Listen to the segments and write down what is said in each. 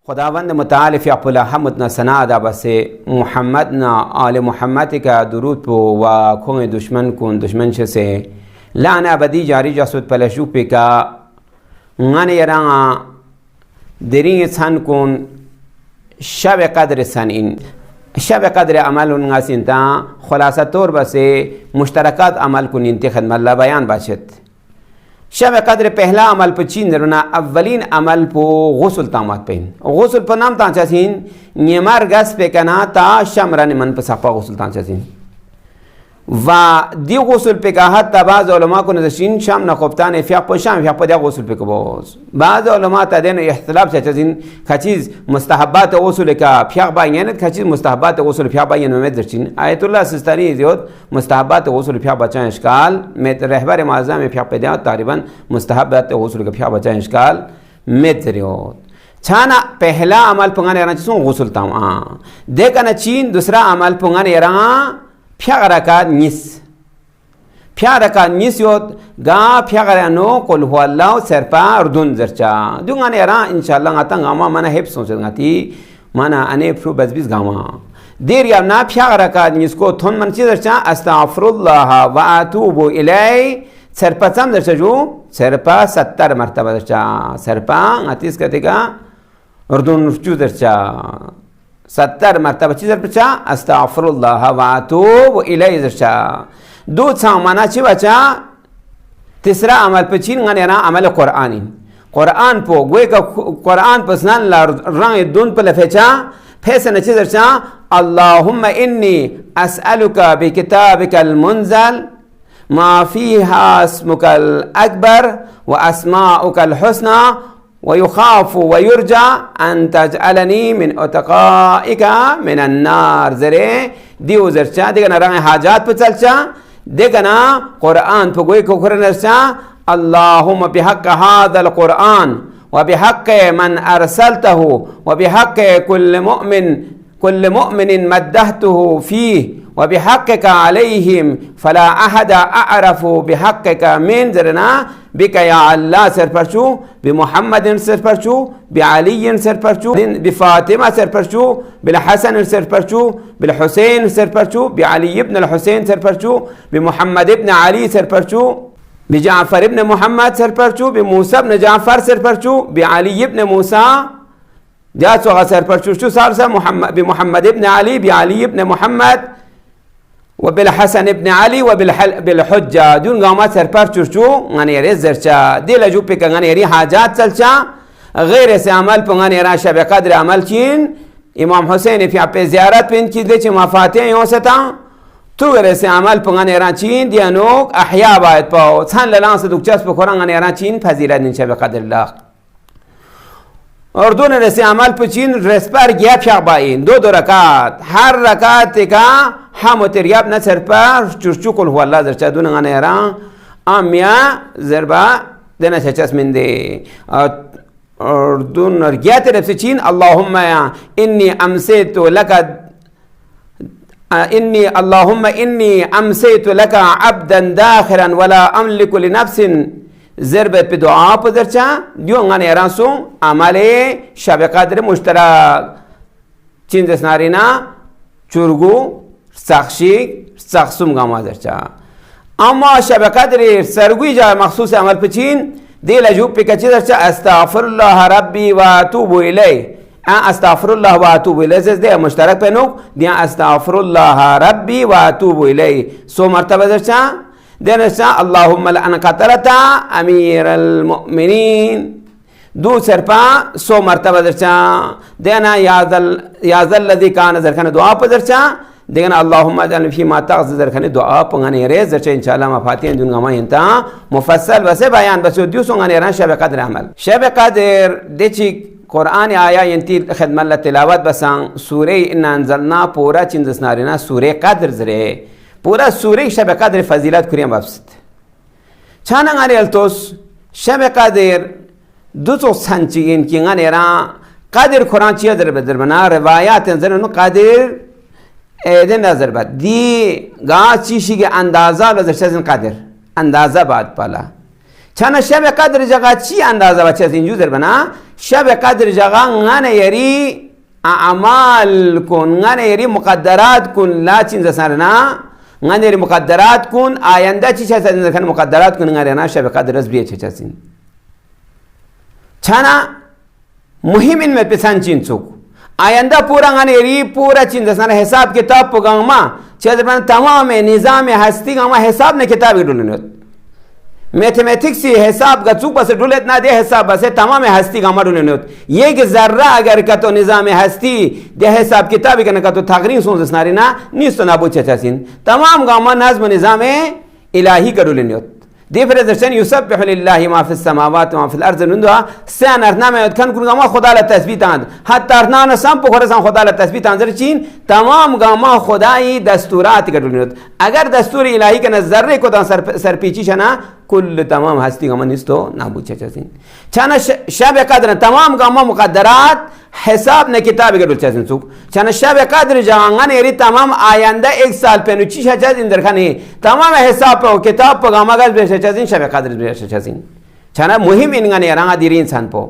خداوند متعال فیعل حمدنا ثنا دا بس محمدنا آل محمد کا درود پو و کون دشمن کن دشمن سے لعنه ابدی جاری جاسود پلشو پیکا غنی یرا درین سن کن شب قدر سنین شب قدر عمل ناسین تا خلاصه طور بس مشترکات عمل کن انت خدمت الله بیان باشد. شب قدر پہلا عمل پہ چین درنا اولین عمل پو غسل تامات پہن غسل پہ نام تانچا سین نیمار گس پہ کنا تا شمران من پہ سپا غسل تانچا سین و دی غسل پہ کہا تا بعض علماء کو نزشین شام نخوبتان فیق پہ شام فیق پہ دی غسل پہ کبوز بعض علماء تا دین احتلاب چاچا سین کچیز مستحبات غسل کا فیق باینت کچیز مستحبات غسل فیق باین ممید درچین آیت اللہ سستانی زیود مستحبات غسل فیق بچان اشکال میں رہبر معظم میں فیق پہ دیا تقریباً مستحبات غسل کا فیق بچان اشکال مید زیود چھانا پہلا عمل پنگانے یران چیزوں غسل تام دیکھنا چین دوسرا عمل پنگانے یران فیق رکات نیس یود گا فیق رانو قل هو الله سرپا اردون زرچا دونگان یران انشاءاللہ غاتا غاما مانا حب سوچت غاتی مانا انه پرو بزبیز غاما دیر یا نا فیق رکات نیس کو تون من چیز زرچا استغفر الله و اتوب الی سرپا چم زرچا جو سرپا 70 مرتبہ زرچا سرپا غاتیس کہتے گا اردون رفچو زرچا 70 مرتبہ چیز زرچا استغفر الله و اتوب الی زرچا دو سامانا چی بچا تیسرا عمل پہ چین غنی نا عمل قرآنی قرآن پو گوئے کا قرآن پسنان رنگ دون پہ لفیچا پھیسا چیز زرچا اللہم انی اسألک بکتابک المنزل ما فيها اسمك الأكبر وأسماؤك الحسنى ويخاف ويرجى أن تجعلني من أتقائك من النار زره ديو زرچا دیکھنا رنگ حاجات پہ چلچا دیکھنا قرآن پہ کوئی کھر نرچا اللهم بحق هذا القرآن وبحق من أرسلته وبحق كل مؤمن مدحته فيه وبحقك عليهم فلا أحد أعرف بحقك من زرنا بك يا الله سرپرچو بمحمد سرپرچو بعلي سرپرچو بفاطمة سرپرچو بالحسن سرپرچو بالحسين سرپرچو بعلي ابن الحسين سرپرچو بمحمد ابن علي سرپرچو بجعفر ابن محمد سرپرچو بموسى ابن جعفر سرپرچو بعلي ابن موسى جات سوغا سرپرچو شو سارسا بمحمد ابن علي بعلي ابن محمد وبالحسن ابن علي وبالحجة دون قامات سرپر چرچو غنی ری زرچا دیل جو پک غنی ری حاجات چلچا غیر سے عمل پہ غنی را شب قدر عمل چین امام حسین فی آپ زیارت پہ ان کی دے چھ مفاتح یوں ستا تو غیر سے عمل پہ غنی را چین دیانوک احیاء باید پاو چھان للان سے دک چسپ کھوران غنی را چین فضیلت دین شب قدر اللہ اور دون رسی عمل پہ چین رسپر گیا فیق بائین دو رکات ہر رکات کا حامو تریاب نصر پر چرچو کل هو الله زرچا دون غنی ایران آمیا زربا دینا چچس من دے اور دون رگیات رب سے چین اللهم انی امسیت لکا عبدا داخرا ولا املک لنفس زربت پہ دعا پہ زرچا دیو غنی ایران سو عمل شب قدر مشترک چین دسنارینا چرگو سخشم گاما درچا اما شب قدر سرگوی جا مخصوص عمل پچین دیل اجوب پہ کچی درچا استغفر اللہ ربی و اتوب الی استغفر اللہ و اتوب الی زیز دے مشترک پہ نوک دیا استغفر اللہ ربی و اتوب الی سو مرتبہ درچا دینا درچا اللہم لعن قتلتا امیر المؤمنین دو سرپا سو مرتبہ درچا دینا یازل الذی کان زرکن دعا پہ درچا دیکھنا اللہم اجعلنی فیما تغض درکھنے دعا پنگانے ریز درچہ انشاءاللہ مفاتین دون گاما ہنتا مفصل بسے بیان بسو دیو سنگانے ران شب قدر عمل شب قدر دیچی قرآن آیا ینتی خدمت اللہ تلاوت بسان سورہ انا انزلنا پورا چندس نارینا سورہ قدر زرے پورا سورہ شب قدر فضیلت کریم بابست چھانا گانے التوس شب قدر دو تو سنچی انکی گانے ران قدر قرآن چیز در بدر بنا روایات انزلنا قدر ایده نظر بد دی گا چیشی که اندازه لازر چیزن قدر اندازه بعد پالا چنه شب قدر جگه چی اندازه بچه از اینجور بنا شب قدر جگه غنه یری اعمال کن غنه یری مقدرات کن لا چین زسرنا غنه یری مقدرات کن آینده چی چیز از این مقدرات کن غنه نه شب قدر از بیه چه چیزین چنه مهم این مت پسند چین چوک آینده پورا غنه یری پورا چین زسرنا حساب کتاب پگان ما چیز بنا تمام نظام هستی ما حساب نه کتابی دولنید میتھمیتکسی حساب کا چوک بس ڈولت نہ دے حساب بس تمام ہستی کا مڈول نہیں یک ذرہ اگر کا تو نظام ہستی دے حساب کتاب کا نہ تو تقریر سون سناری نہ نیست نہ بو چچاسین تمام گاما نظم نظام الہی کا ڈول نہیں دی فرزشن یسبح لله ما فی السماوات و ما فی الارض نندها سن ارنامه کن کن گاما خدا ل تثبیت اند حتی ارنان سم پخورسان خدا ل تثبیت انظر چین تمام گاما خدای دستورات کا ڈول نہیں اگر دستور الہی کا ذره کو سر پیچی شنا کل تمام هستی گاما نیستو نابود چچاسین چنا شب قدر تمام گاما مقدرات حساب نه کتاب گرول چاسین سوک چنا شب قدر جهان یری تمام آینده یک سال پنو چی چاز این درخانی تمام حساب و کتاب پا گاما گز بشه چاسین شب قدر بشه چاسین چنا مهم این غنی رنگ دیری انسان پو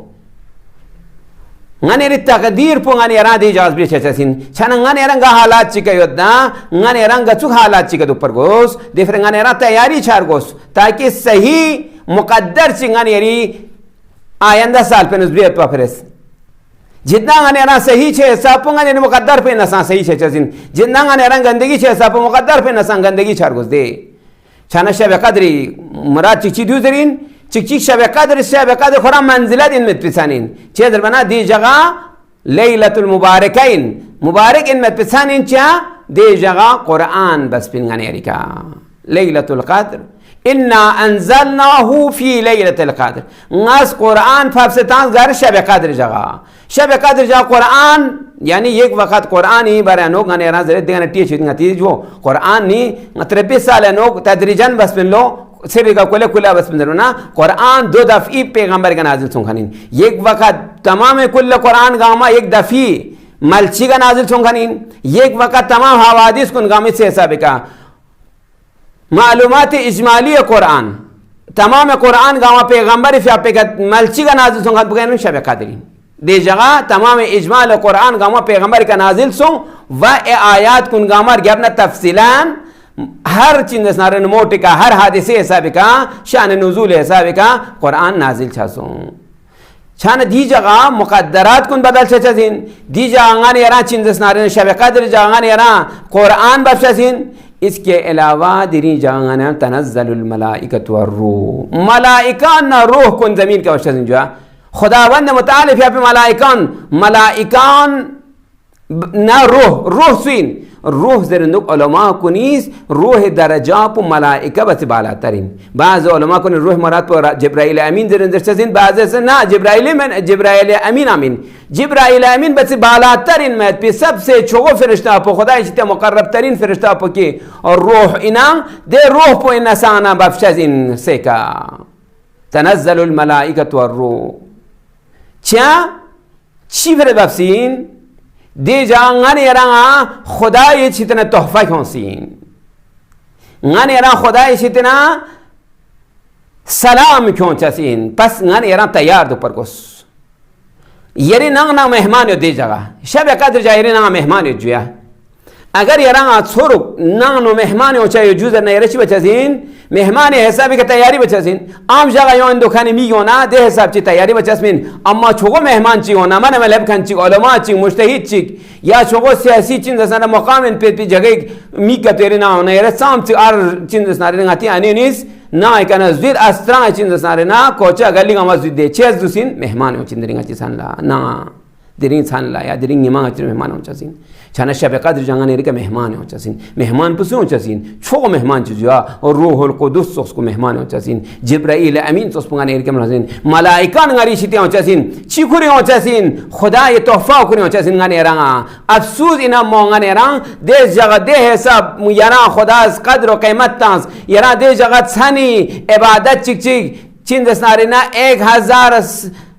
غنی تقدیر پو غنی رنگ دی جاز بشه چاسین چنا غنی رنگ حالات چی که یودا غنی رنگ چوک حالات چی که دو پر گوس دیفر غنی رنگ تیاری چار گوس تاکہ صحیح مقدر چی غنی یری آینده سال پنو بیت پا فرست جتنا غنی رنگ صحیح چه حساب پو غنی مقدر پہ نسان صحیح چه چاسین جتنا غنی رنگ گندگی چه حساب پو مقدر پہ نسان گندگی چار گوس دے چنا شب قدری مراد چی دیو درین چیک شب قدر خورا منزلت این متپسانین چه در بنا دی جگہ لیلت المبارکین مبارک این متپسانین چه دی جگہ قرآن بس پین غنی ریکا لیلت القدر انا انزلناه فی لیلت القدر ناس قرآن فافستان غیر شب قدر جگہ قرآن یعنی یک وقت قرآنی برای نوک غنی ران زرد دیگه نتیه چیدی نتیه جو قرآن نی 23 سال نوک تدریجن بس بن لو سری کا کله بس بن نا قرآن دو دفعی پیغمبر کا نازل سونخنین یک وقت تمام کل قرآن گاما یک دفعی ملچی کا نازل سونخنین یک وقت تمام حوادث کن گامی سے حساب کا معلومات اجمالی قرآن تمام قرآن گاما پیغمبر فی آپ ملچی کا نازل سونخن بگین شب قدرین دی جگہ تمام اجمال قرآن گاما پیغمبر کا نازل سوں و آیات کن گامر گرنا تفصیلان ہر چیز نارن موٹی کا ہر حادثے حساب کا شان نزول حساب کا قرآن نازل چھاسوں چھان دی جگہ مقدرات کن بدل چھچازین دی جگہ غانی یران چیز نارن شب قدر جگہ غانی یران قرآن بفشازین اس کے علاوہ دیری جگہ غانی تنزل الملائکۃ والروح ملائکان روح کن زمین کا وشازین جو خداوند متعال فی ملائکان نہ روح سوین روح زرندوک علماء کو نیز روح درجہ پو ملائکہ بس بالا ترین بعض علماء کو روح مراد پو جبرائیل امین زرندر چزین بعض سے نا جبرائیل امین بس بالا ترین میں پی سب سے چھوگو فرشتہ پو خدا اشتے مقرب ترین فرشتہ پو کی اور روح انا دے روح پو انسانا بفشزین سیکا تنزل الملائکۃ والروح چی فرد بفسین دی جان غنی یران خدای چیتنا تحفہ کھونسین غنی یران خدای چیتنا سلام کھون چسین پس غنی یران تیار دو پر کس یری ننگ مہمان یو دی جگہ شب قدر جا یری ننگ مہمان یو جویا اگر یران چھوڑو ننگ مہمان یو چاہیو جوزر نیرچی بچسین مہمان حسابی که تیاری بچسین عام جگہ یون دکانی میگونا ده حساب چی تیاری بچسمین اما چوگو مهمان چی ہونا من ملب کن چی علماء چی مجتهد چی یا چوگو سیاسی چیز دستانه مقام پی جگه میکتری نا ہونا یره سام چی آر چیز دستانه نگاتی آنی نیست نا ایکانا زوید استران چیز دستانه نا کوچه گلی گما زوید ده چیز دوسین مهمان ہو چین درینگا چی سان لا نا درین سان لا یا درین نمان چی مهمان ہو چسین چانا شب قدر جانگا نیری که مهمان ہو چسین مهمان پسی ہو چسین چوگو مهمان چی جوا اور روح القدس سوس کو مهمان ہو چسین جبرائیل امین سوس پنگا نیری که مرحسین ملائکان غری شیطی ہو چسین چی کوری ہو چسین خدای تحفہ کوری ہو چسین غا نیران افسوس اینا مونگا نیران دیس جگہ دے حساب یران خدا از قدر و قیمت تانس یران دے جگہ تسانی عبادت چک چین دسناری نا 1000